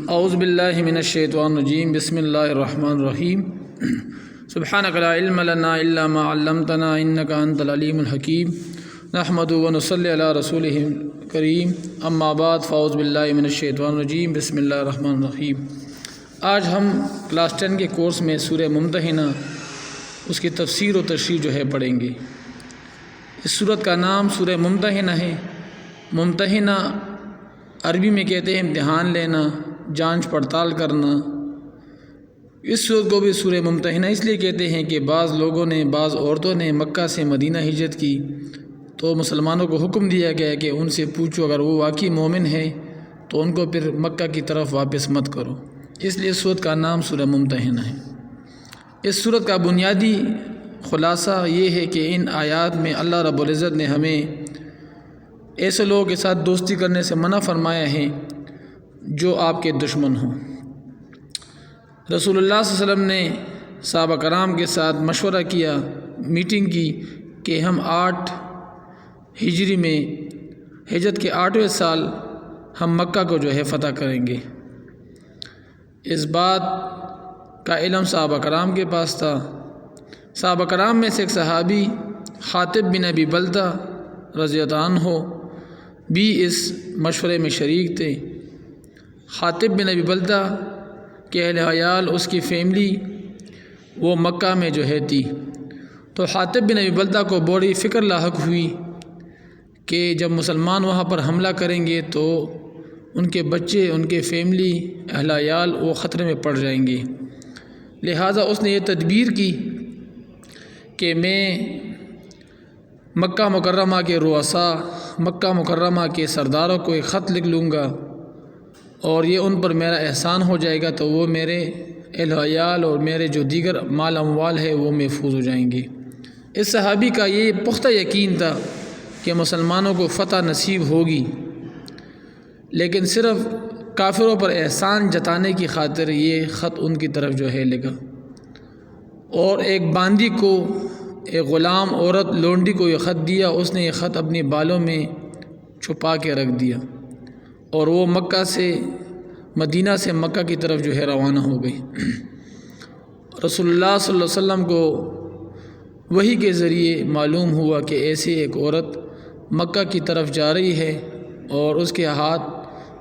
اعوذ باللہ من الشیطان الرجیم بسم اللہ الرحمن الرحیم سبحانک لا علم لنا الا ما علمتنا انک انت العلیم الحکیم نحمدہ و نصلی علی رسولہ کریم اما بعد فاعوذ باللہ من الشیطان الرجیم بسم اللہ الرحمن الرحیم۔ آج ہم کلاس 10 کے کورس میں سورہ ممتحنہ اس کی تفسیر و تشریح جو ہے پڑھیں گے۔ اس سورت کا نام سورہ ممتحنہ ہے۔ ممتحنہ عربی میں کہتے ہیں امتحان لینا، جانچ پڑتال کرنا۔ اس سورت کو بھی سورہ ممتحنہ اس لیے کہتے ہیں کہ بعض لوگوں نے، بعض عورتوں نے مکہ سے مدینہ ہجرت کی تو مسلمانوں کو حکم دیا گیا کہ ان سے پوچھو، اگر وہ واقعی مومن ہے تو ان کو پھر مکہ کی طرف واپس مت کرو، اس لیے اس سورت کا نام سورہ ممتحنہ ہے۔ اس سورت کا بنیادی خلاصہ یہ ہے کہ ان آیات میں اللہ رب العزت نے ہمیں ایسے لوگوں کے ساتھ دوستی کرنے سے منع فرمایا ہے جو آپ کے دشمن ہوں۔ رسول اللہ صلی اللہ علیہ وسلم نے صحابہ کرام کے ساتھ مشورہ کیا، میٹنگ کی کہ ہم 8 ہجری میں ہجرت کے 8ویں سال ہم مکہ کو جو ہے فتح کریں گے۔ اس بات کا علم صحابہ کرام کے پاس تھا۔ صحابہ کرام میں سے ایک صحابی خاطب بن ابی بلتہ رضی اللہ عنہ بھی اس مشورے میں شریک تھے۔ خاطب بن ابی بلتہ کے اہل عیال، اس کی فیملی وہ مکہ میں جو ہے تھی، تو خاطب بن ابی بلتہ کو بڑی فکر لاحق ہوئی کہ جب مسلمان وہاں پر حملہ کریں گے تو ان کے بچے، ان کے فیملی، اہل عیال وہ خطرے میں پڑ جائیں گے۔ لہٰذا اس نے یہ تدبیر کی کہ میں مکہ مکرمہ کے رؤساء، مکہ مکرمہ کے سرداروں کو ایک خط لکھ لوں گا اور یہ ان پر میرا احسان ہو جائے گا تو وہ میرے اہل عیال اور میرے جو دیگر مال اموال ہے وہ محفوظ ہو جائیں گے۔ اس صحابی کا یہ پختہ یقین تھا کہ مسلمانوں کو فتح نصیب ہوگی، لیکن صرف کافروں پر احسان جتانے کی خاطر یہ خط ان کی طرف جو ہے لکھا، اور ایک باندی کو، ایک غلام عورت لونڈی کو یہ خط دیا۔ اس نے یہ خط اپنے بالوں میں چھپا کے رکھ دیا اور وہ مکہ سے، مدینہ سے مکہ کی طرف جو ہے روانہ ہو گئی۔ رسول اللہ صلی اللہ علیہ وسلم کو وحی کے ذریعے معلوم ہوا کہ ایسی ایک عورت مکہ کی طرف جا رہی ہے اور اس کے ہاتھ،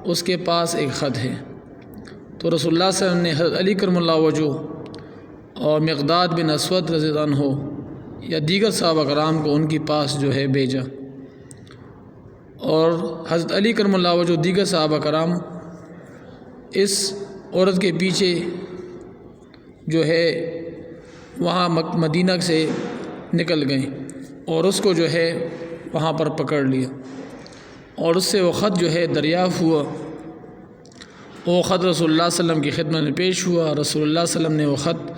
اس کے پاس ایک خط ہے۔ تو رسول اللہ صلی اللہ علیہ وسلم نے حضرت علی کرم اللہ وجہہ اور مقداد بن اسود رضی اللہ عنہ یا دیگر صحابہ کرام کو ان کے پاس جو ہے بھیجا، اور حضرت علی کرم اللہ وجہہ دیگر صحابہ کرام اس عورت کے پیچھے جو ہے وہاں مدینہ سے نکل گئے اور اس کو جو ہے وہاں پر پکڑ لیا، اور اس سے وہ خط جو ہے دریافت ہوا۔ وہ خط رسول اللہ صلی اللہ علیہ وسلم کی خدمت میں پیش ہوا۔ رسول اللہ صلی اللہ علیہ وسلم نے وہ خط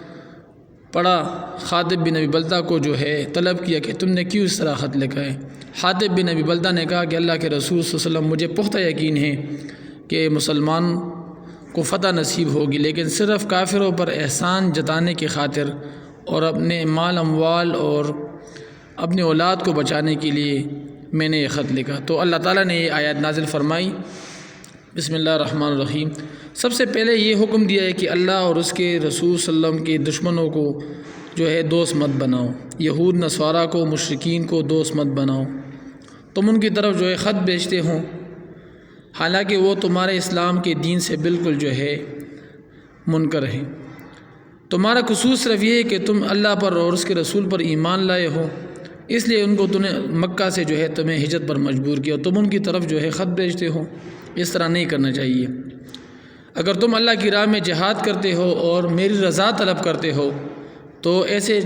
پڑھا، خاطب بن ابی بلتہ کو جو ہے طلب کیا کہ تم نے کیوں اس طرح خط لکھا ہے؟ خاطب بن ابی بلتہ نے کہا کہ اللہ کے رسول صلی اللہ علیہ وسلم، مجھے پختہ یقین ہے کہ مسلمان کو فتح نصیب ہوگی، لیکن صرف کافروں پر احسان جتانے کی خاطر اور اپنے مال اموال اور اپنی اولاد کو بچانے کے لیے میں نے یہ خط لکھا۔ تو اللہ تعالیٰ نے یہ آیات نازل فرمائی۔ بسم اللہ الرحمن الرحیم۔ سب سے پہلے یہ حکم دیا ہے کہ اللہ اور اس کے رسول صلی اللہ علیہ وسلم کے دشمنوں کو جو ہے دوست مت بناؤ، یہود نصارہ کو، مشرکین کو دوست مت بناؤ۔ تم ان کی طرف جو ہے خط بھیجتے ہو حالانکہ وہ تمہارے اسلام کے دین سے بالکل جو ہے منکر ہیں۔ تمہارا قصور صرف یہ ہے کہ تم اللہ پر اور اس کے رسول پر ایمان لائے ہو، اس لیے ان کو تم نے مکہ سے جو ہے تمہیں ہجرت پر مجبور کیا، تم ان کی طرف جو ہے خط بھیجتے ہو۔ اس طرح نہیں کرنا چاہیے۔ اگر تم اللہ کی راہ میں جہاد کرتے ہو اور میری رضا طلب کرتے ہو تو ایسے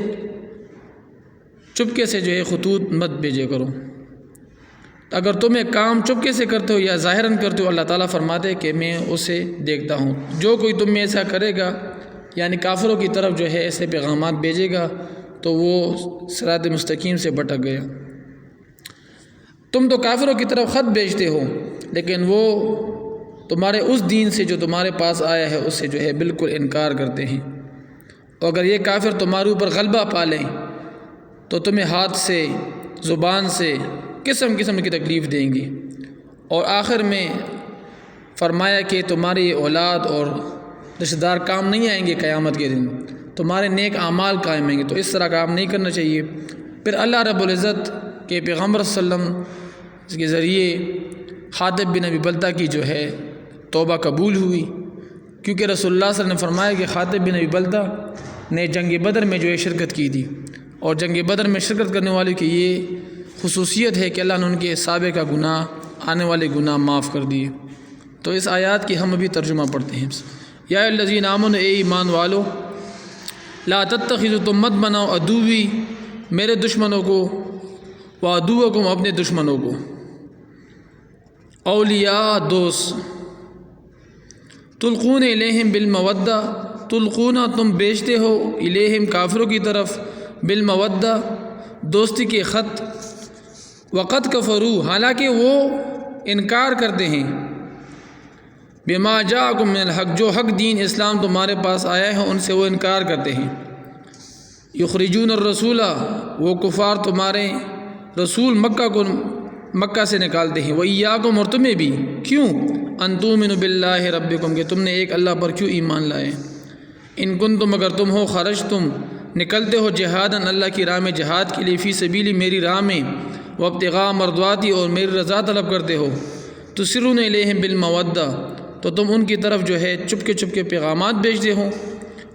چپکے سے جو ہے خطوط مت بھیجے کرو۔ اگر تم ایک کام چپکے سے کرتے ہو یا ظاہراً کرتے ہو، اللہ تعالیٰ فرماتے کہ میں اسے دیکھتا ہوں۔ جو کوئی تم میں ایسا کرے گا، یعنی کافروں کی طرف جو ہے ایسے پیغامات بھیجے گا، تو وہ صراط مستقیم سے بھٹک گیا۔ تم تو کافروں کی طرف خط بھیجتے ہو، لیکن وہ تمہارے اس دین سے جو تمہارے پاس آیا ہے اس سے جو ہے بالکل انکار کرتے ہیں، اور اگر یہ کافر تمہارے اوپر غلبہ پا لیں تو تمہیں ہاتھ سے، زبان سے قسم قسم کی تکلیف دیں گے، اور آخر میں فرمایا کہ تمہاری اولاد اور رشتہ دار کام نہیں آئیں گے قیامت کے دن، تمہارے نیک اعمال قائم آئیں گے، تو اس طرح کام نہیں کرنا چاہیے۔ پھر اللہ رب العزت کے پیغمبر صلی اللہ علیہ وسلم کے ذریعے حاطب بن ابی بلتہ کی جو ہے توبہ قبول ہوئی، کیونکہ رسول اللہ صلی اللہ علیہ وسلم نے فرمایا کہ حاطب بن ابی بلتہ نے جنگ بدر میں جو ہے شرکت کی تھی، اور جنگ بدر میں شرکت کرنے والے کی یہ خصوصیت ہے کہ اللہ نے ان کے سابقہ گناہ، آنے والے گناہ معاف کر دیے۔ تو اس آیات کی ہم ابھی ترجمہ پڑھتے ہیں۔ یا الذین آمنوا، اے ایمان والو، لا تتخذوا، تم مت بناؤ، عدوی، میرے دشمنوں کو، وعدوکم، اپنے دشمنوں کو، اولیاء، دوست، تلقون الیہم بالمودہ، تلقون، تم بیچتے ہو، الیہم، کافروں کی طرف، بالمودہ، دوستی کے خط، وقد کفروا، حالانکہ وہ انکار کرتے ہیں، بما جاءکم من الحق، جو حق دین اسلام تمہارے پاس آیا ہے ان سے وہ انکار کرتے ہیں، یخرجون الرسول، وہ کفار تمہارے رسول مکہ سے نکالتے ہیں، وإیاکم، اور تمہیں بھی، کیوں، ان تؤمنوا باللہ ربکم، کہ تم نے ایک اللہ پر کیوں ایمان لائے، ان کنتم، اگر تم ہو، خرجتم، نکلتے ہو، جہاداً، اللہ کی راہ میں جہاد کے لیے، فی سبیلی، میری راہ میں، وابتغاء مرضاتی، اور میری رضا طلب کرتے ہو، تسرون الیہم بالمودہ، تو تم ان کی طرف جو ہے چپکے پیغامات بھیجتے ہو،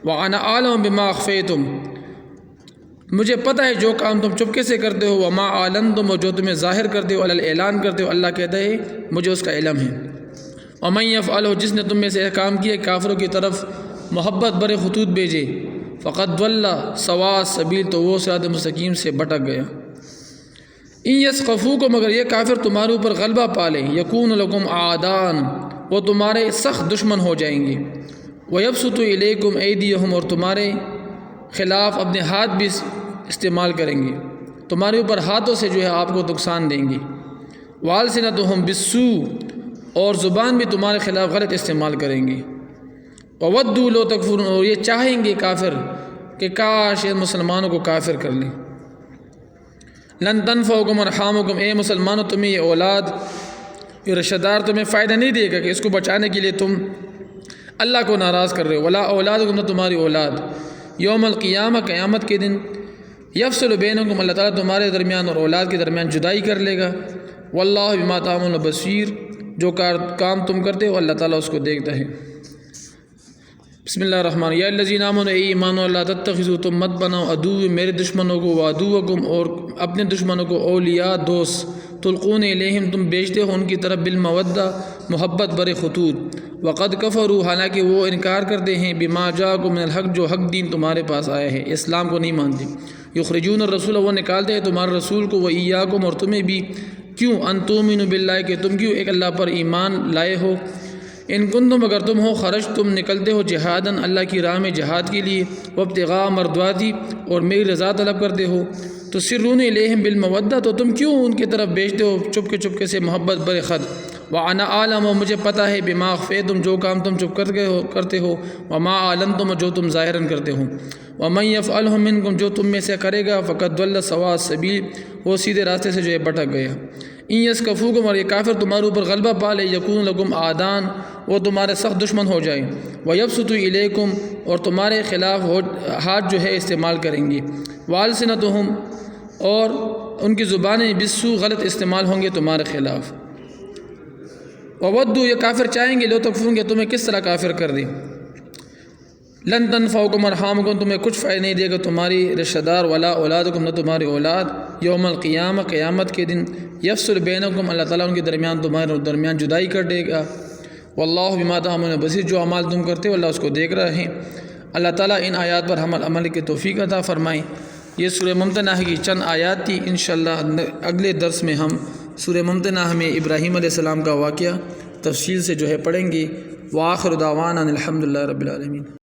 وانا اعلم بما اخفیتم، مجھے پتہ ہے جو کام تم چپکے سے کرتے ہو، وما اعلنتم، اور جو تمہیں ظاہر کرتے ہو، اعلان کرتے ہو، اللہ کہتا ہے مجھے اس کا علم ہے، ومن یفعلہ، جس نے تم میں سے کام کیا کافروں کی طرف محبت برے خطوط بھیجے، فقد ضل سواء السبیل، تو وہ صراط مستقیم سے بھٹک گیا۔ ان یثقفوکم، مگر یہ کافر تمہارے اوپر غلبہ پالے، یکون لکم اعداء، وہ تمہارے سخت دشمن ہو جائیں گے، ویبسطوا الیکم ایدیہم، اور تمہارے خلاف اپنے ہاتھ بھی استعمال کریں گے، تمہارے اوپر ہاتھوں سے جو ہے آپ کو نقصان دیں گے، والسنتہم بالسوء، اور زبان بھی تمہارے خلاف غلط استعمال کریں گے، وودوا لو تکفرون، اور یہ چاہیں گے کافر کہ کاش یہ مسلمانوں کو کافر کر لیں۔ لن تنفعکم ارحامکم، اے مسلمانوں تمہیں یہ اولاد، یہ رشتہ دار تمہیں فائدہ نہیں دے گا کہ اس کو بچانے کے لیے تم اللہ کو ناراض کر رہے ہو، ولا اولادکم، نہ تمہاری اولاد، یوم القیامہ، قیامت کے دن، یفصل بینکم، اللہ تعالیٰ تمہارے درمیان اور اولاد کے درمیان جدائی کر لے گا، واللہ بما تعملون بصیر، جو کام تم کرتے ہو اللہ تعالیٰ اس کو دیکھتا ہے۔ بسم اللہ الرحمن الرحیم، یا الذین آمنوا، اے ایمان والو، لا تتخذوا، تم مت بناؤ، عدو، میرے دشمنوں کو، وعدوکم، اور اپنے دشمنوں کو، اولیاء، دوست، تلقون الیہم، تم بیچتے ہو ان کی طرف، بالمودہ، محبت برے خطوط، وقد کفروا، حالانکہ وہ انکار کرتے ہیں، بما جاءکم من الحق، جو حق دین تمہارے پاس آیا ہے، اسلام کو نہیں مانتے، یخرجون الرسول، وہ نکالتے ہیں تمہارے رسول کو، وإیاکم، اور تمہیں بھی، کیوں، ان تؤمنوا باللہ، کہ تم کیوں ایک اللہ پر ایمان لائے ہو، ان کنتم، اگر تم ہو، خرج، تم نکلتے ہو، جہاداً، اللہ کی راہ میں جہاد کے لیے، وابتغاء مرضاتی، اور میری رضا طلب کرتے ہو، تسرون الیہم بالمودہ، تو تم کیوں ان کی طرف بیچتے ہو چپکے سے محبت برے خط، وانا اعلم، مجھے پتہ ہے، بما اخفیتم، جو کام تم چپ کرتے ہو، وما اعلنتم، جو تم ظاہراً کرتے ہو، ومن یفعلہ منکم، جو تم میں سے کرے گا، فقد ضل سواء السبیل، وہ سیدھے راستے سے جو ہے بھٹک گیا۔ ان یثقفوکم، اور یہ کافر تمہارے اوپر غلبہ پالے، یکون لکم اعداء، وہ تمہارے سخت دشمن ہو جائیں، ویبسطوا الیکم، اور تمہارے خلاف ہاتھ جو ہے استعمال کریں گے، والسنتہم، اور ان کی زبانیں، بالسوء، غلط استعمال ہوں گے تمہارے خلاف، وودوا، یہ کافر چاہیں گے، لو تکفرون، کہ تمہیں کس طرح کافر کر دیں، لن تنفعکم ارحامکم، تمہیں کچھ فائدہ نہیں دے گا تمہاری رشتہ دار، ولا اولادکم، نہ تمہاری اولاد، یوم القیامہ، قیامت کے دن، یفصل بینکم، اللہ تعالیٰ ان کے درمیان، تمہارے درمیان جدائی کر دے گا، واللہ بما تعملون بصیر، جو اعمال تم کرتے ہو اللہ اس کو دیکھ رہے ہیں۔ اللہ تعالیٰ ان آیات پر عمل کی توفیق عطا فرمائیں۔ یہ سورہ ممتنہ کی چند آیات تھی، انشاءاللہ اگلے درس میں ہم سورہ ممتنہ میں ابراہیم علیہ السلام کا واقعہ تفصیل سے جو ہے پڑھیں گے۔ وآخر دعوانا الحمدللہ رب العالمین۔